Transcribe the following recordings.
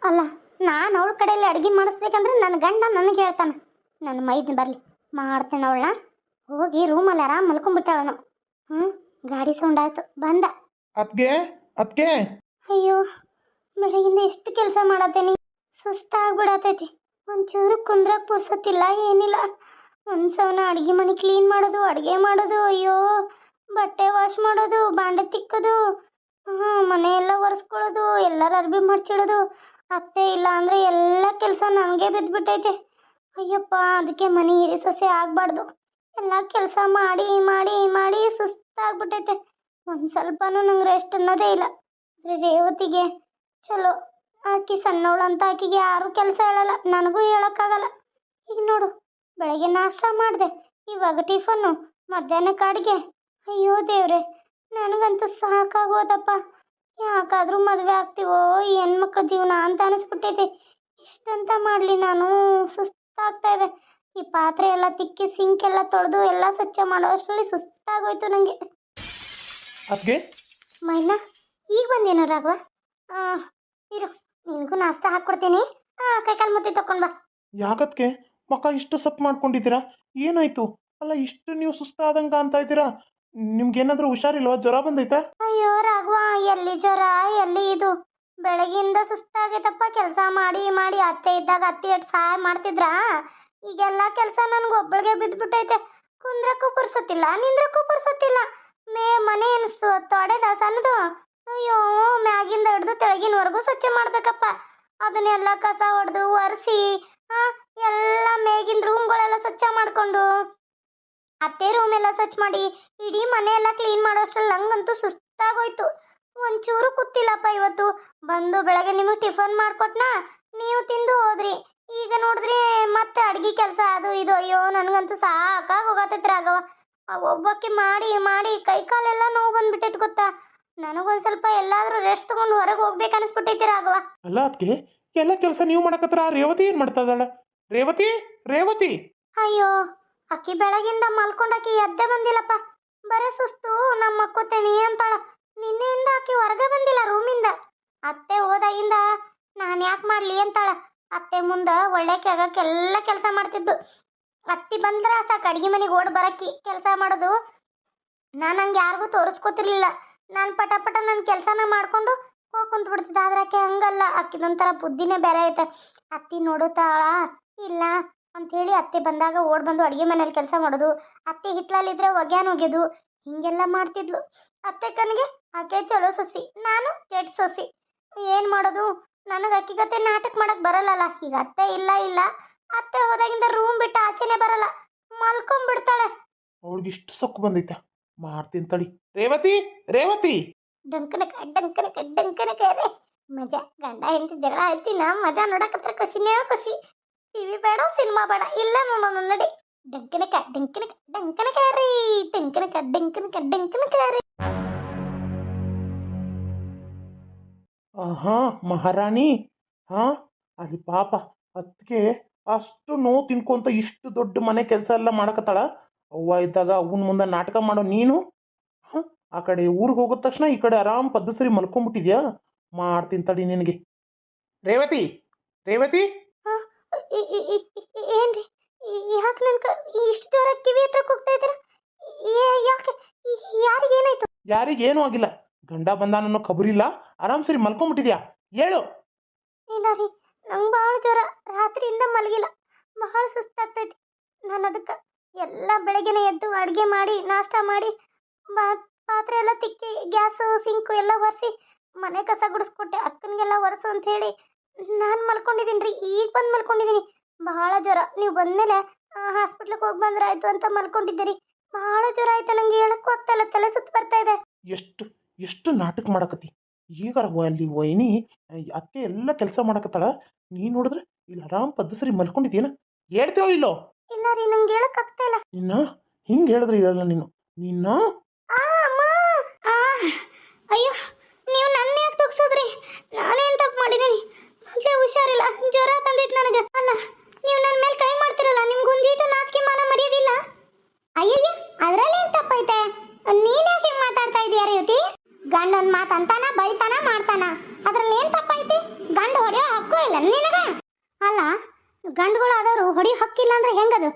ಅಲ್ಲ, ನಾನು ಅವಳ ಕಡೆಯಲ್ಲಿ ಅಡುಗೆ ಮಾಡಿಸ್ಬೇಕಂದ್ರೆ ನನ್ನ ಗಂಡ ನನಗೆ ಹೇಳ್ತಾನೆ. ನನ್ನ ಮೈದ್ನ ಬರಲಿ ಮಾಡ್ತೇನೆ ಅವಳನ್ನ. ಹೋಗಿ ರೂಮಲ್ಲಿ ಆರಾಮ್ ಮಲ್ಕೊಂಡ್ಬಿಟ್ಟಾಳನು. ಗಾಡಿ ಸೌಂಡ್ ಆಯ್ತು, ಬಂದ. ಅದ್ಗೆ ಅದ್ಗೆ ಅಯ್ಯೋ, ಬೆಳಗಿಂದ ಎಷ್ಟು ಕೆಲಸ ಮಾಡತ್ತೇನಿ, ಸುಸ್ತಾಗ್ಬಿಡತೈತಿ. ಒಂಚೂರು ಕುಂದ್ರಕ್ಕೆ ಪುರ್ಸತ್ತಿಲ್ಲ, ಏನಿಲ್ಲ. ಒಂದ್ಸವನ ಅಡುಗೆ ಮನೆ ಕ್ಲೀನ್ ಮಾಡೋದು, ಅಡುಗೆ ಮಾಡೋದು, ಅಯ್ಯೋ ಬಟ್ಟೆ ವಾಶ್ ಮಾಡೋದು, ಬಾಂಡೆ ತಿಕ್ಕೋದು, ಮನೆ ಎಲ್ಲ ಒರೆಸ್ಕೊಳ್ಳೋದು, ಎಲ್ಲರ ಅರ್ಬಿ ಮಡ್ಚಿಡೋದು. ಅತ್ತೆ ಇಲ್ಲ ಅಂದರೆ ಎಲ್ಲ ಕೆಲಸ ನನಗೆ ಬಿದ್ದುಬಿಟ್ಟೈತೆ. ಅಯ್ಯಪ್ಪ, ಅದಕ್ಕೆ ಮನೆ ಹಿರಿ ಸೊಸೆ ಆಗಬಾರ್ದು. ಎಲ್ಲ ಕೆಲಸ ಮಾಡಿ ಮಾಡಿ ಮಾಡಿ ಸುಸ್ತಾಗ್ಬಿಟ್ಟೈತೆ. ಒಂದು ಸ್ವಲ್ಪನೂ ನಂಗೆ ರೆಸ್ಟ್ ಅನ್ನೋದೇ ಇಲ್ಲ. ಆದರೆ ರೇವತಿಗೆ ಚಲೋ, ಆಕಿ ಸಣ್ಣವಳು ಅಂತ ಆಕಿಗೆ ಯಾರೂ ಕೆಲಸ ಹೇಳಲ್ಲ, ನನಗೂ ಹೇಳೋಕ್ಕಾಗಲ್ಲ. ಈಗ ನೋಡು, ಬೆಳಗ್ಗೆ ನಾಷ್ಟ ಮಾಡಿದೆ, ಇವಾಗ ಟಿಫನ್ನು, ಮಧ್ಯಾಹ್ನಕ್ಕೆ ಅಡುಗೆ. ಅಯ್ಯೋ ದೇವ್ರೆ, ನನಗಂತೂ ಸಾಕಾಗೋದಪ್ಪ. ಯಾಕಾದರೂ ಮದುವೆ ಆಗ್ತೀವೋ ಈ ಹೆಣ್ಮಕ್ಳ ಜೀವನ ಅಂತ ಅನಿಸ್ಬಿಟ್ಟೈತೆ. ಇಷ್ಟಂತ ಮಾಡಲಿ, ನಾನು ಸುಸ್ತಾಗ್ತಾ ಇದೆ. ಈ ಪಾತ್ರೆ ಎಲ್ಲ ತಿಕ್ಕಿ ಸಿಂಕ್ ಎಲ್ಲ ತೊಳೆದು ಎಲ್ಲ ಸ್ವಚ್ಛ ಮಾಡೋ ಅಷ್ಟರಲ್ಲಿ ಸುಸ್ತಾಗೋಯ್ತು ನನಗೆ. ಅದ್ಗೆ ಮೈನಾ, ಈಗ ಬಂದೇನು ರಾಘವ? ಇರು, ನಿನಗೂ ನಾಷ್ಟ ಹಾಕ್ಕೊಡ್ತೀನಿ. ಕೈಕಾಲು ಮುದ್ದೆ ತಗೊಂಡ್ ಬಾ. ಯಾಕದ್ಕೆ ಮಕ್ಕ ಇಷ್ಟು ಸಪ್ ಮಾಡ್ಕೊಂಡಿದ್ದೀರಾ? ಏನಾಯ್ತು? ಅಲ್ಲ, ಇಷ್ಟು ನೀವು ಸುಸ್ತಾದಂಗ ಅಂತ ಇದ್ದೀರಾ? ನಿಮ್ಗೇನಾದ್ರೂ ಹುಷಾರಿಲ್ವಾ? ಜ್ವರ ಬಂದೈತಾ? ಅಯ್ಯೋ ರಾಘವ, ಎಲ್ಲಿ ಜ್ವರ, ಎಲ್ಲಿ ಇದು? ಬೆಳಗಿಂದ ಸುಸ್ತಾಗೈತಪ್ಪ. ಕೆಲಸ ಮಾಡಿ ಮಾಡಿ, ಅತ್ತೆ ಇದ್ದಾಗ ಅತ್ತೆ ಎಷ್ಟು ಸಹಾಯ ಮಾಡ್ತಿದ್ರಾ? ಈಗೆಲ್ಲ ಕೆಲಸ ನನ್ಗೆ ಒಬ್ಬಳಿಗೆ ಬಿದ್ದುಬಿಟ್ಟೈತೆ. ಕುಂದ್ರಕ್ಕೂ ಪುರ್ಸೊತ್ತಿಲ್ಲ, ನಿಂದ್ರಕ್ಕೂ ಪುರ್ಸೊತ್ತಿಲ್ಲ. ಮನೆ ಅನಿಸ್ತು ತೊಡೆದ ಸಣ್ಣದು. ಅಯ್ಯೋ, ಮ್ಯಾಗಿಂದ ಹಿಡ್ದು ತೆಳಗಿನವರೆಗೂ ಸ್ವಚ್ಛ ಮಾಡ್ಬೇಕಪ್ಪ. ಅದನ್ನೆಲ್ಲ ಕಸ ಹೊಡೆದು ಒರೆಸಿ, ಎಲ್ಲ ಮೇಗಿನ ರೂಮ್ಗಳೆಲ್ಲ ಸ್ವಚ್ಛ ಮಾಡಿಕೊಂಡು, ಅತ್ತೆ ರೂಮ್ ಎಲ್ಲ ಸ್ವಚ್ಛ ಮಾಡಿ, ಇಡೀ ಮನೆ ಎಲ್ಲ ಕ್ಲೀನ್ ಮಾಡೋಷ್ಟ್ರಲ್ಲಿ ನಂಗಂತೂ ಸುಸ್ತಾಗೋಯ್ತು. ಒಂಚೂರು ಕೂತಿಲ್ಲಪ್ಪ ಇವತ್ತು. ಬಂದು ಬೆಳಗ್ಗೆ ನಿಮಗೆ ಟಿಫನ್ ಮಾಡಿಕೊಟ್ನಾ, ನೀವು ತಿಂದು ಹೋದ್ರಿ. ಈಗ ನೋಡಿದ್ರಿ ಮತ್ತೆ ಅಡುಗೆ ಕೆಲಸ ಅದು ಇದು. ಅಯ್ಯೋ, ನನಗಂತೂ ಸಾಕಾಗಿ ಹೋಗತ್ತೈತೆ ರಾಘವ. ಒಬ್ಬಕ್ಕೆ ಮಾಡಿ ಮಾಡಿ ಕೈ ಕಾಲೆಲ್ಲ ನೋವು ಬಂದ್ಬಿಟ್ಟೈತೆ ಗೊತ್ತಾ. ನನಗೊಂದು ಸ್ವಲ್ಪ ಎಲ್ಲಾದರೂ ರೆಸ್ಟ್ ತಗೊಂಡು ಹೊರಗೆ ಹೋಗ್ಬೇಕು ಅನಿಸ್ಬಿಟ್ಟೈತಿ ರಾಘವ. ಅಲ್ಲ ಅದಕ್ಕೆ ಎಲ್ಲ ಕೆಲಸ ನೀವು ಮಾಡಕತ್ರ, ರೇವತಿ ಏನು ಮಾಡ್ತಾ ಇದ್ದಾಳೆ? ರೇವತಿ, ರೇವತಿ! ಅಯ್ಯೋ, ಅಕ್ಕಿ ಬೆಳಗಿಂದ ಮಲ್ಕೊಂಡಾಕಿ ಎದ್ದೆ ಬಂದಿಲ್ಲಪ್ಪ. ಬರೀ ಸುಸ್ತು, ನಮ್ಮ ಮಕ್ಕೋತೇನಿ ಅಂತಾಳ. ನಿನ್ನೆಯಿಂದ ಆಕಿ ಹೊರಗೆ ಬಂದಿಲ್ಲ ರೂಮಿಂದ. ಅತ್ತೆ ಹೋದಾಗಿಂದ ನಾನು ಯಾಕೆ ಮಾಡಲಿ ಅಂತಾಳ. ಅತ್ತೆ ಮುಂದೆ ಒಳ್ಳೆ ಕೆಗಕ್ಕೆಲ್ಲ ಕೆಲಸ ಮಾಡ್ತಿದ್ದು. ಅತ್ತಿ ಬಂದ್ರೆ ಸಾಕು ಅಡುಗೆ ಮನೆಗೆ ಓಡ್ ಬರಕ್ಕಿ ಕೆಲಸ ಮಾಡೋದು. ನಾನು ಹಂಗೆ ಯಾರಿಗೂ ತೋರಿಸ್ಕೊತಿರ್ಲಿಲ್ಲ. ನಾನು ಪಟ ಪಟ ನನ್ನ ಕೆಲಸನ ಮಾಡ್ಕೊಂಡು ಹೋಗಿ ಕುಂತ್ಬಿಡ್ತಿದ್ದೆ. ಆದ್ರೆ ಆಕೆ ಹಂಗಲ್ಲ, ಆಕಿದೊಂಥರ ಬುದ್ಧಿನೇ ಬೇರೆ ಐತೆ. ಅತ್ತಿ ನೋಡುತ್ತಾಳ ಇಲ್ಲ ಅಂಥೇಳಿ ಅತ್ತೆ ಬಂದಾಗ ಓಡ್ ಬಂದು ಅಡುಗೆ ಮನೇಲಿ ಕೆಲಸ ಮಾಡೋದು. ಅತ್ತೆ ಹಿತ್ಲಲ್ಲಿದ್ರೆ ಒಗ್ಯಾನ ಒಗೆದು ಹಿಂಗೆಲ್ಲ ಮಾಡ್ತಿದ್ಲು. ಅತ್ತೆ ಕಣ್ಗೆ ಆಕೆ ಚಲೋ ಸೊಸಿ, ನಾನು ಕೆಟ್ಟ ಸೊಸಿ. ಏನು ಮಾಡೋದು? ನನಗೆ ಅಕ್ಕಿಗತ್ತೆ ನಾಟಕ ಮಾಡಕ್ಕೆ ಬರಲ್ಲಲ್ಲ. ಈಗ ಅತ್ತೆ ಇಲ್ಲ ಇಲ್ಲ, ಅತ್ತೆ ಹೋದಾಗಿಂದ ರೂಮ್ ಬಿಟ್ಟು ಆಚೆನೆ ಬರಲ್ಲ, ಮಲ್ಕೊಂಡ್ಬಿಡ್ತಾಳೆ. ಅವಳಿಗೆ ಇಷ್ಟು ಸೊಕ್ಕು ಬಂದೈತ? ಮಾಡ್ತೀನಿ ತಡಿ. ರೇವತಿ, ರೇವತಿ! ಡಂಕನಕ ಡಂಕನಕ ಡಂಕನಕ ರೇ ಮಜಾ. ಗಂಡ ಹೆಂಡತಿ ಜಗಳ ಆಯ್ತಿನ ಮಜಾ ನೋಡಕತ್ರ ಖುಷಿನೇ ಖುಷಿ. ಟಿವಿ ಬೇಡ, ಸಿನಿಮಾ ಬೇಡ, ಇಲ್ಲ ನೋಡೋಣ ನಡಿ. ಡಂಕನಕ ಡಂಕನಕ ಡಂಕನಕ ರೀ, ಡಂಕನಕ ಡಂಕನಕ ಡಂಕನಕ ರೀ. ಹಾ ಮಹಾರಾಣಿ, ಹಾ ಅಲ್ಲಿ ಪಾಪ ಅದಕ್ಕೆ ಅಷ್ಟು ನೋವು ತಿನ್ಕೊಂತ ಇಷ್ಟು ದೊಡ್ಡ ಮನೆ ಕೆಲಸ ಎಲ್ಲ ಮಾಡಕತ್ತಾಳ. ಅವ್ವ ಇದ್ದಾಗ ಅವನ ಮುಂದೆ ನಾಟಕ ಮಾಡೋ ನೀನು, ಆ ಕಡೆ ಊರಿಗೆ ಹೋಗಿದ ತಕ್ಷಣ ಈ ಕಡೆ ಆರಾಮ್ ಪದ್ಧತಿ ಮಲ್ಕೊಂಡ್ಬಿಟ್ಟಿದ್ಯಾ? ಮಾಡ್ತೀನಿ ತಡಿ ನಿನಗೆ. ರೇವತಿ, ರೇವತಿ! ಏನ್ರಿ, ಯಾಕೆ ನನ್ಕ ಇಷ್ಟು ಜೋರ ಕಿವಿ ಹತ್ರಕ್ಕೆ ಹೋಗ್ತಾ ಇದ್ದೀರಾ? ಯಾಕೆ, ಯಾರಿಗೇನಾಯ್ತು? ಯಾರಿಗೇನು ಆಗಿಲ್ಲ. ಗಂಡ ಬಂದ ಅನ್ನೋ ಖಬರಿಲ್ಲ, ಆರಾಮ್ ಸರಿ ಮಲ್ಕೊಂಡ್ಬಿಟ್ಟಿದ್ಯಾ? ಹೇಳು. ಇಲ್ಲ ರೀ, ನಂಗೆ ಭಾಳ ಜ್ವರ, ರಾತ್ರಿಯಿಂದ ಮಲಗಿಲ್ಲ, ಭಾಳ ಸುಸ್ತಾಗ್ತೈತಿ. ನಾನು ಅದಕ್ಕೆ ಎಲ್ಲ ಬೆಳಗ್ಗೆನೆ ಎದ್ದು ಅಡುಗೆ ಮಾಡಿ ನಾಷ್ಟ ಮಾಡಿ ಪಾತ್ರೆ ಎಲ್ಲ ತಿಕ್ಕಿ ಗ್ಯಾಸು ಸಿಂಕು ಎಲ್ಲ ಒರೆಸಿ ಮನೆ ಕಸ ಗುಡಿಸ್ಕೊಟ್ಟೆ. ಅಕ್ಕನಿಗೆಲ್ಲ ಒರೆಸು ಅಂತ ಹೇಳಿ ನಾನು ಮಲ್ಕೊಂಡಿದ್ದೀನಿ ರೀ. ಈಗ ಬಂದು ಮಲ್ಕೊಂಡಿದ್ದೀನಿ. ಭಾಳ ಜ್ವರ. ನೀವು ಬಂದಮೇಲೆ ಹಾಸ್ಪಿಟ್ಲಿಗೆ ಹೋಗಿ ಬಂದ್ರೆ ಆಯಿತು ಅಂತ ಮಲ್ಕೊಂಡಿದ್ದೆ ರೀ. ಭಾಳ ಜ್ವರ ಆಯ್ತು, ನನಗೆ ಹೇಳಕ್ಕೂ ಆಗ್ತಾ ಇಲ್ಲ, ತಲೆ ಸುತ್ತ ಬರ್ತಾ ಇದೆ. ಎಷ್ಟು ಎಷ್ಟು ನಾಟಕ ಮಾಡಕತ್ತಿ ಈಗ ಅಲ್ಲಿ ವೈನಿ ಅತ್ತೆ ಎಲ್ಲ ಕೆಲಸ ಮಾಡಕತ್ತಾಳ. ನೀನು ನೋಡಿದ್ರೆ ಇಲ್ಲಿ ಆರಾಮ್ ಪದ್ಧತಿ ಮಲ್ಕೊಂಡಿದ್ದೀನ? ಹೇಳ್ತೇವೋ ಇಲ್ಲೋ? ಇಲ್ಲ ರೀ, ನಂಗೆ ಹೇಳಕ್ ಆಗ್ತಾ ಇಲ್ಲ. ನಿನ್ನ ಹಿಂಗೆ ಹೇಳಿದ್ರೆ ಹೇಳಲ್ಲ ನೀನು. ನಿನ್ನ ಅಯ್ಯೋ, ನೀವು ನನ್ನ ಯಾಕೆ ತಗ್ಸೋದ್ರಿ? ನಾನೇನು ತಪ್ಪು ಮಾಡಿದ್ದೀನಿ? ಮೊದಲೇ ಹುಷಾರಿಲ್ಲ, ಜ್ವರ ತಂದಿತ್ತು ನನಗೆ. ಅಲ್ಲ, ನೀವು ನನ್ನ ಮೇಲೆ ಕೈ ಮಾಡ್ತಿರಲ್ಲ, ನಿಮ್ಗೊಂದೀಟು ನಾಚಿಕೆ ಮಾನ ಮರೆಯೋದಿಲ್ಲ? ಅಯ್ಯಯ್ಯ, ಅದರಲ್ಲಿ ಏನು ತಪ್ಪೈತೆ? ನೀನು ಯಾಕೆ ಹಿಂಗೆ ಮಾತಾಡ್ತಾ ಇದೀಯ ರೇವತಿ? ಗಂಡ ಒಂದು ಮಾತು ಅಂತಾನ, ಬೈತಾನ, ಮಾಡ್ತಾನ, ಅದ್ರಲ್ಲಿ ಏನು ತಪ್ಪೈತಿ? ಗಂಡ ಹೊಡೆಯೋ ಹಕ್ಕು ಗಂಡುಗಳು ಆದವರು ಹೊಡಿ ಹಕ್ಕಿಲ್ಲ ಅಂದ್ರೆ ಹೆಂಗದು?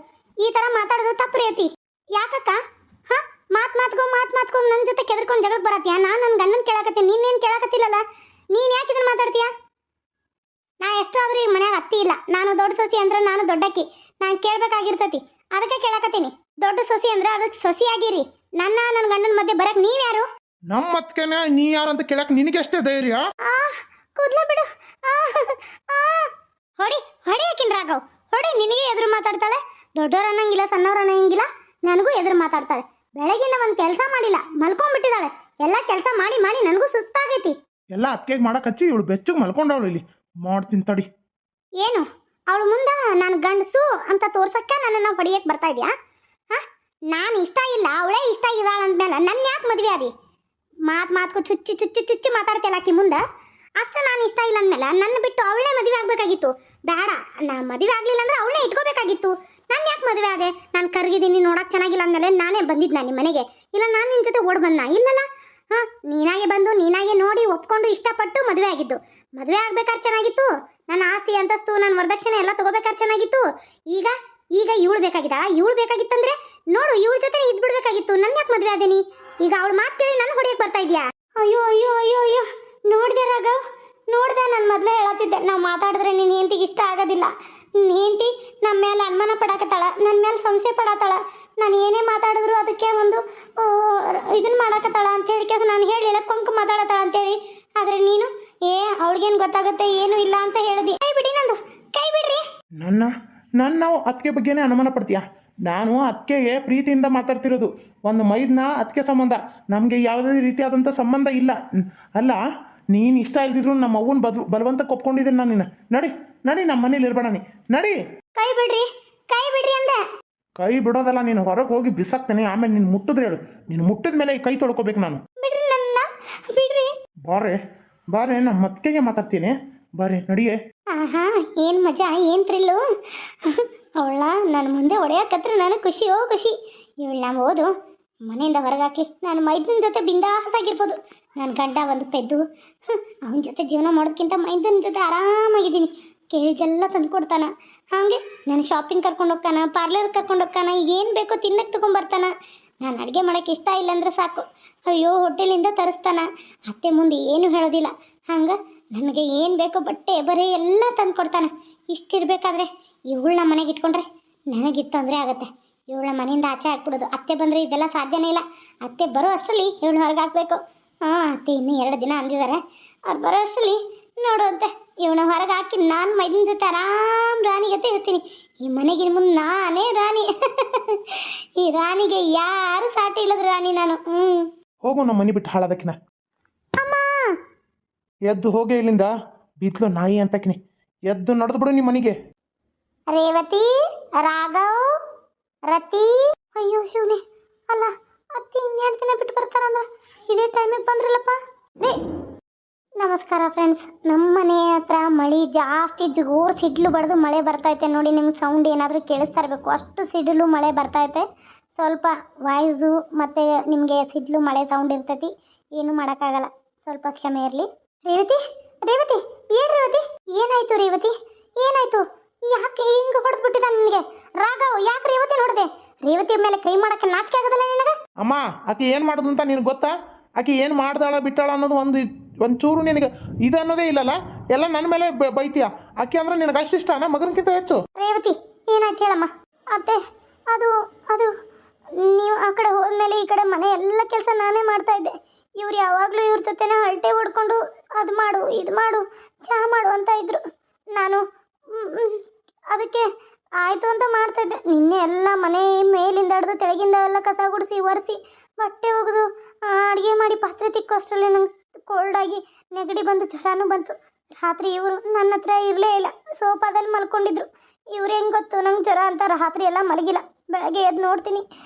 ಈ ಥರ ಮಾತಾಡೋದು ತಪ್ಪು ರೀತಿ. ಯಾಕಕ್ಕ ಹಾ ಮಾತ್ಕೊ ನನ್ನ ಜೊತೆ ಕೆದರ್ಕೊಂಡು ಜಗಳಕ್ಕೆ ಬರತ್ತೀಯ? ನಾನು ನನ್ನ ಗಂಡನ ಕೇಳಾಕತ್ತೀನಿ, ನೀನೇನು ಕೇಳಾಕತ್ತಿಲ್ಲಲ್ಲ. ನೀನು ಯಾಕೆ ಇದನ್ನ ಮಾತಾಡ್ತೀಯ? ನಾ ಎಷ್ಟು ಆದ್ರೂ ಈ ಮನ್ಯಾಗ ಅತ್ತಿ ಇಲ್ಲ. ನಾನು ದೊಡ್ಡ ಸೊಸಿ ಅಂದ್ರೆ ನಾನು ದೊಡ್ಡಕ್ಕಿ, ನಾನು ಕೇಳ್ಬೇಕಾಗಿರ್ತೈತಿ. ಅದಕ್ಕೆ ಕೇಳಾಕತ್ತೀನಿ. ದೊಡ್ಡ ಸೊಸಿ ಅಂದ್ರೆ ಅದಕ್ಕೆ ಸೊಸಿಯಾಗಿರಿ. ನನ್ನ ಗಂಡನ ಮಧ್ಯೆ ಬರಕ್ ನೀವ್ಯಾರು? ನಮ್ಮ ಅತ್ಕೆನ ನೀ ಯಾರು ಅಂತ ಕೇಳಕ್ ನಿನಗೆ ಎಷ್ಟೇ ಧೈರ್ಯ? ಕೂದ್ಲ ಬಿಡು. ಹೊಡಿ ಯಾಕಿನ್ ರಾಘವ್, ಹೊಡಿ. ನಿನಗೆ ಎದುರು ಮಾತಾಡ್ತಾಳೆ. ದೊಡ್ಡವ್ರು ಅನ್ನಂಗಿಲ್ಲ, ಸಣ್ಣವ್ರು ಅನ್ನಂಗಿಲ್ಲ, ನನಗೂ ಎದುರು ಮಾತಾಡ್ತಾಳೆ. ಬೆಳಗಿಂದ ಒಂದು ಕೆಲಸ ಮಾಡಿಲ್ಲ, ಮಲ್ಕೊಂಡ್ಬಿಟ್ಟಿದ್ದಾಳೆ. ಎಲ್ಲ ಕೆಲಸ ಮಾಡಿ ನನಗೂ ಸುಸ್ತಾಗೈತಿ. ಎಲ್ಲ ಅತ್ಕೆಗೆ ಮಾಡಕ್ ಹಚ್ಚಿ ಇವಳು ಬೆಚ್ಚಗೆ ಮಲ್ಕೊಂಡವಳು. ಇಲ್ಲಿ ಮಾಡ್ತೀನಿ ತಡಿ. ಏನು ಅವಳು ಮುಂದೆ ನಾನು ಗಂಡಸು ಅಂತ ತೋರ್ಸಕ್ಕ ನನ್ನನ್ನು ಹೊಡಿಯಕ್ಕೆ ಬರ್ತಾ ಇದೆಯಾ? ನಾನು ಇಷ್ಟ ಇಲ್ಲ, ಅವಳೇ ಇಷ್ಟ ಇದ್ದಾಳ ಅಂದ್ಮೇಲೆ ನನ್ನ ಯಾಕೆ ಮದುವೆ ಆದಿ? ಮಾತ್ಕು ಚುಚ್ಚು ಮಾತಾಡ್ತಿಲ್ಲ ಆಕಿ ಮುಂದೆ. ಅಷ್ಟು ನಾನು ಇಷ್ಟ ಇಲ್ಲ ಅಂದಮೇಲೆ ನನ್ನ ಬಿಟ್ಟು ಅವಳೇ ಮದುವೆ ಆಗಬೇಕಾಗಿತ್ತು. ಬೇಡ, ನಾ ಮದುವೆ ಆಗಲಿಲ್ಲ ಅಂದ್ರೆ ಅವಳೇ ಇಟ್ಕೋಬೇಕಾಗಿತ್ತು. ನಾನು ಯಾಕೆ ಮದುವೆ ಆದೆ? ನಾನು ಕರಗಿದ್ದೀನಿ, ನೋಡಕ್ಕೆ ಚೆನ್ನಾಗಿಲ್ಲ ಅಂದಮೇಲೆ ನಾನೇ ಬಂದಿದ್ದ ನಿಮ್ಮ ಮನೆಗೆ. ಇಲ್ಲ ನಾನು ನಿನ್ನ ಜೊತೆ ಓಡ್ ಬಂದ? ಇಲ್ಲಲ್ಲ. ನೀನಾಗೆ ಬಂದು ನೀನಾಗೆ ನೋಡಿ ಒಪ್ಕೊಂಡು ಇಷ್ಟಪಟ್ಟು ಮದುವೆ ಆಗಿದ್ದು. ಮದುವೆ ಆಗ್ಬೇಕಾದ್ರೆ ಚೆನ್ನಾಗಿತ್ತು. ನನ್ನ ಆಸ್ತಿ ಅಂತಸ್ತು, ನನ್ನ ವರದಕ್ಷಿಣೆ ಎಲ್ಲ ತಗೋಬೇಕಾದ್ರೆ ಚೆನ್ನಾಗಿತ್ತು. ಈಗ ಇವಳು ಬೇಕಾಗಿದ್ದಾಳ. ಇವಳು ಬೇಕಾಗಿತ್ತಂದ್ರೆ ನೋಡು, ಇವಳ ಜೊತೆ ಇದ್ಬಿಡ್ಬೇಕಾಗಿತ್ತು. ನನ್ನ ಯಾಕೆ ಮದುವೆ ಆದೇನಿ? ಈಗ ಅವಳು ಮಾತು ಕೇಳಿ ನಾನು ಹೊಡೆಯಕ್ಕೆ ಬರ್ತಾ ಇದೆಯಾ? ಅಯ್ಯೋ ನೋಡಿದೆ ರಾಘವ್, ನೋಡಿದೆ. ನಾನು ಮೊದಲೇ ಹೇಳತ್ತಿದ್ದೆ, ನಾವು ಮಾತಾಡಿದ್ರೆ ನಿನ್ನ ಹೆಂಡತಿಗೆ ಇಷ್ಟ ಆಗೋದಿಲ್ಲ. ನಿನ್ನ ಹೆಂಡತಿ ನಮ್ಮ ಮೇಲೆ ಅನುಮಾನ ಪಡಾಕತ್ತಾಳ, ನನ್ನ ಮೇಲೆ ಸಂಶಯ ಪಡಾತಾಳ. ನಾನು ಏನೇ ಮಾತಾಡಿದ್ರು ಅದಕ್ಕೆ ಒಂದು ಇದನ್ನು ಮಾಡಾಕತ್ತಾಳ ಅಂತ ಹೇಳಿ ನಾನು ಹೇಳಿಲ್ಲ, ಕೊಂಕು ಮಾತಾಡತ್ತಾಳ ಅಂತೇಳಿ. ಆದರೆ ನೀನು ಅವಳಿಗೇನು ಗೊತ್ತಾಗುತ್ತೆ, ಏನೂ ಇಲ್ಲ ಅಂತ ಹೇಳಿದಿ. ಕೈ ಬಿಡಿ, ನಂದು ಕೈ ಬಿಡ್ರಿ. ನನ್ನ ಅತ್ತಿಗೆ ಬಗ್ಗೆನೇ ಅನುಮಾನ ಪಡ್ತೀಯಾ? ನಾನು ಅತ್ತಿಗೆಗೆ ಪ್ರೀತಿಯಿಂದ ಮಾತಾಡ್ತಿರೋದು. ಒಂದು ಮೈದ್ನ ಅತ್ತಿಗೆ ಸಂಬಂಧ, ನಮಗೆ ಯಾವುದೇ ರೀತಿಯಾದಂಥ ಸಂಬಂಧ ಇಲ್ಲ. ಅಲ್ಲ, ನೀನು ಇಷ್ಟ ಇಲ್ದಿದ್ರು ನಮ್ಮ ಅವ್ವನ ಬಲವಂತಕ್ಕೆ ಒಪ್ಕೊಂಡಿದ್ದೀನಿ ನಾನು. ನಡಿ ನಮ್ಮ ಮನೇಲಿ ಇರ್ಬೇಡ ನೀ. ನಡಿ. ಕೈ ಬಿಡ್ರಿ ಅಂದೆ. ಕೈ ಬಿಡೋದಲ್ಲ, ನೀನು ಹೊರಗೆ ಹೋಗಿ ಬಿಸಾಕ್ತೇನೆ. ಆಮೇಲೆ ನೀನು ಮುಟ್ಟಿದ್ರೆ ಹೇಳು. ನೀನು ಮುಟ್ಟಿದ ಮೇಲೆ ಕೈ ತೊಳ್ಕೊಬೇಕು ನಾನು. ಬಿಡ್ರಿ ನನ್ನ, ಬಿಡ್ರಿ. ಬಾರೆ ನಮ್ಮ ಅತ್ತಿಗೆಗೆ ಮಾತಾಡ್ತೀನಿ. ಬಾರೆ, ನಡಿಯೇ. ಏನು ಮಜಾ, ಏನು ಥ್ರಿಲ್ಲು. ಅವಳ ನನ್ನ ಮುಂದೆ ಹೊಡೆಯಕತ್ರ ನನಗೆ ಖುಷಿ. ಇವಳನ್ನ ಓದು ಮನೆಯಿಂದ ಹೊರಗಾಕ್ಲಿ, ನಾನು ಮೈದನ ಜೊತೆ ಬಿಂದಾಸಾಗಿರ್ಬೋದು. ನನ್ನ ಗಂಡ ಒಂದು ಪೆದ್ದು, ಅವನ ಜೊತೆ ಜೀವನ ಮಾಡೋದಕ್ಕಿಂತ ಮೈದನ ಜೊತೆ ಆರಾಮಾಗಿದ್ದೀನಿ. ಕೇಳಿದೆಲ್ಲ ತಂದು ಕೊಡ್ತಾನ. ಹಾಗೆ ನಾನು ಶಾಪಿಂಗ್ ಕರ್ಕೊಂಡು ಹೋಗ್ತಾನ, ಪಾರ್ಲರ್ ಕರ್ಕೊಂಡು ಹೋಗ್ತಾನ, ಏನು ಬೇಕೋ ತಿನ್ನಕ್ಕೆ ತೊಗೊಂಬರ್ತಾನ. ನಾನು ಅಡುಗೆ ಮಾಡೋಕ್ಕೆ ಇಷ್ಟ ಇಲ್ಲ ಅಂದ್ರೆ ಸಾಕು, ಅಯ್ಯೋ ಹೋಟೆಲಿಂದ ತರಿಸ್ತಾನ. ಅತ್ತೆ ಮುಂದೆ ಏನು ಹೇಳೋದಿಲ್ಲ. ಹಂಗೆ ನನಗೆ ಏನು ಬೇಕೋ ಬಟ್ಟೆ ಬರೀ ಎಲ್ಲ ತಂದು ಕೊಡ್ತಾನೆ. ಇಷ್ಟಿರಬೇಕಾದ್ರೆ ಇವಳನ್ನ ಮನೆಗೆ ಇಟ್ಕೊಂಡ್ರೆ ನನಗಿತ್ತು ತೊಂದರೆ ಆಗುತ್ತೆ. ಇವಳ ಮನೆಯಿಂದ ಆಚೆ ಹಾಕ್ಬಿಡೋದು. ಅತ್ತೆ ಬಂದರೆ ಇದೆಲ್ಲ ಸಾಧ್ಯನೇ ಇಲ್ಲ. ಅತ್ತೆ ಬರೋ ಅಷ್ಟರಲ್ಲಿ ಇವಳನ್ನ ಹೊರಗೆ ಹಾಕಬೇಕು. ಅತ್ತೆ ಇನ್ನೂ 2 ದಿನ ಅಂದಿದ್ದಾರೆ. ಅವ್ರು ಬರೋ ಅಷ್ಟರಲ್ಲಿ ನೋಡುವಂತೆ ಇವನ ಹೊರಗೆ ಹಾಕಿ ನಾನು ಮೈದಿನ ಜೊತೆ ಆರಾಮ್ ರಾಣಿಗತ್ತೆ ಇರ್ತೀನಿ. ಈ ಮನೆಗೆ ಮುಂದೆ ನಾನೇ ರಾಣಿ. ಈ ರಾಣಿಗೆ ಯಾರು ಸಾಟಿ ಇಲ್ಲದ ರಾಣಿ ನಾನು. ಹೋಗು ನಮ್ಮ ಮನೆ ಬಿಟ್ಟು ಹಾಳೋದಕ್ಕಿನ. ಎದ್ದು ಹೋಗೇ ಇಲ್ಲಿಂದ. ಬಿದ್ಲು ನಾಯಿ ಅಂತಕಿನಿ. ಎದ್ದು ನಡೆದು ಬಿಡು ನಿಮ್ಮ ಮನೆಗೆ. ರೇವತಿ, ರಾಘವ್, ರತಿ. ಅಯ್ಯೋ ಶಿವನೇ, ಅಲ್ಲ ಅತ್ತಿ 2 ದಿನ ಬಿಟ್ಟು ಬರ್ತಾರಂದ್ರ ಇದೇ ಟೈಮಿಗೆ ಬಂದ್ರಲ್ಲಪ್ಪ. ನಮಸ್ಕಾರ ಫ್ರೆಂಡ್ಸ್. ನಮ್ಮ ಮನೆ ಹತ್ರ ಮಳೆ ಜಾಸ್ತಿ, ಜೋರು ಸಿಡ್ಲು ಬಡ್ದು ಮಳೆ ಬರ್ತೈತೆ ನೋಡಿ. ನಿಮ್ಗೆ ಸೌಂಡ್ ಏನಾದರೂ ಕೇಳಿಸ್ತಾ ಇರಬೇಕು, ಅಷ್ಟು ಸಿಡಿಲು ಮಳೆ ಬರ್ತೈತೆ. ಸ್ವಲ್ಪ ವಾಯ್ಸು ಮತ್ತು ನಿಮಗೆ ಸಿಡ್ಲು ಮಳೆ ಸೌಂಡ್ ಇರ್ತೈತಿ, ಏನು ಮಾಡೋಕ್ಕಾಗಲ್ಲ, ಸ್ವಲ್ಪ ಕ್ಷಮೆ ಇರಲಿ. ರೇವತಿ, ಏನು ರೇವತಿ, ಏನಾಯ್ತು ರೇವತಿ, ಏನಾಯ್ತು? ಯಾಕೆ ಹಿಂಗೆ ಹೊಡೆದ್ಬಿಟ್ಟಿದ ನನಗೆ? ರಾಘವ್, ಯಾಕೆ ರೇವತಿ ಹೊಡೆದೆ? ರೇವತಿ ಮೇಲೆ ಕೈ ಮಾಡೋಕ್ಕೆ ನಾಚಿಕೆ ಆಗೋದಿಲ್ಲ ನಿನಗೆ? ಅಮ್ಮ, ಆಕೆ ಏನು ಮಾಡೋದು ಅಂತ ನಿನಗೆ ಗೊತ್ತಾ? ಆಕೆ ಏನು ಮಾಡ್ದಾಳ ಬಿಟ್ಟಾಳ ಅನ್ನೋದು ಒಂಚೂರು ನಿನಗೆ ಇದು ಅನ್ನೋದೇ ಇಲ್ಲಲ್ಲ. ಎಲ್ಲ ನನ್ನ ಮೇಲೆ ಬೈತೀಯ. ಆಕೆ ಅಂದ್ರೆ ನಿನಗೆ ಅಷ್ಟು ಇಷ್ಟನಾ ಮಗನಕ್ಕಿಂತ ಹೆಚ್ಚು? ರೇವತಿ, ಏನಾಯ್ತು ಹೇಳಮ್ಮ. ಅತ್ತೆ, ಅದು ನೀವು ಆ ಕಡೆ ಹೋದ್ಮೇಲೆ ಈ ಕಡೆ ಮನೆ ಎಲ್ಲ ಕೆಲಸ ನಾನೇ ಮಾಡ್ತಾ ಇದ್ದೆ. ಇವ್ರು ಯಾವಾಗಲೂ ಇವ್ರ ಜೊತೆನೇ ಹರಟೆ ಹೊಡ್ಕೊಂಡು ಅದು ಮಾಡು ಇದು ಮಾಡು ಚಹಾ ಮಾಡು ಅಂತ ಇದ್ರು. ನಾನು ಅದಕ್ಕೆ ಆಯಿತು ಅಂತ ಮಾಡ್ತಾಯಿದ್ದೆ. ನಿನ್ನೆ ಎಲ್ಲ ಮನೆ ಮೇಲಿಂದ ಹಿಡ್ದು ತೆಳಗಿಂದ ಎಲ್ಲ ಕಸ ಗುಡಿಸಿ ಒರೆಸಿ ಬಟ್ಟೆ ಒಗೆದು ಅಡುಗೆ ಮಾಡಿ ಪಾತ್ರೆ ತಿಕ್ಕೋ ಅಷ್ಟರಲ್ಲಿ ನಂಗೆ ಕೋಲ್ಡಾಗಿ ನೆಗಡಿ ಬಂದು ಜ್ವರನೂ ಬಂತು. ರಾತ್ರಿ ಇವರು ನನ್ನ ಹತ್ರ ಇರಲೇ ಇಲ್ಲ, ಸೋಫಾದಲ್ಲಿ ಮಲ್ಕೊಂಡಿದ್ರು. ಇವ್ರು ಹೆಂಗೆ ಗೊತ್ತು ನಂಗೆ ಜ್ವರ ಅಂತ ರಾತ್ರಿ ಎಲ್ಲ ಮಲಗಿಲ್ಲ. ಬೆಳಗ್ಗೆ ಎದ್ದು ನೋಡ್ತೀನಿ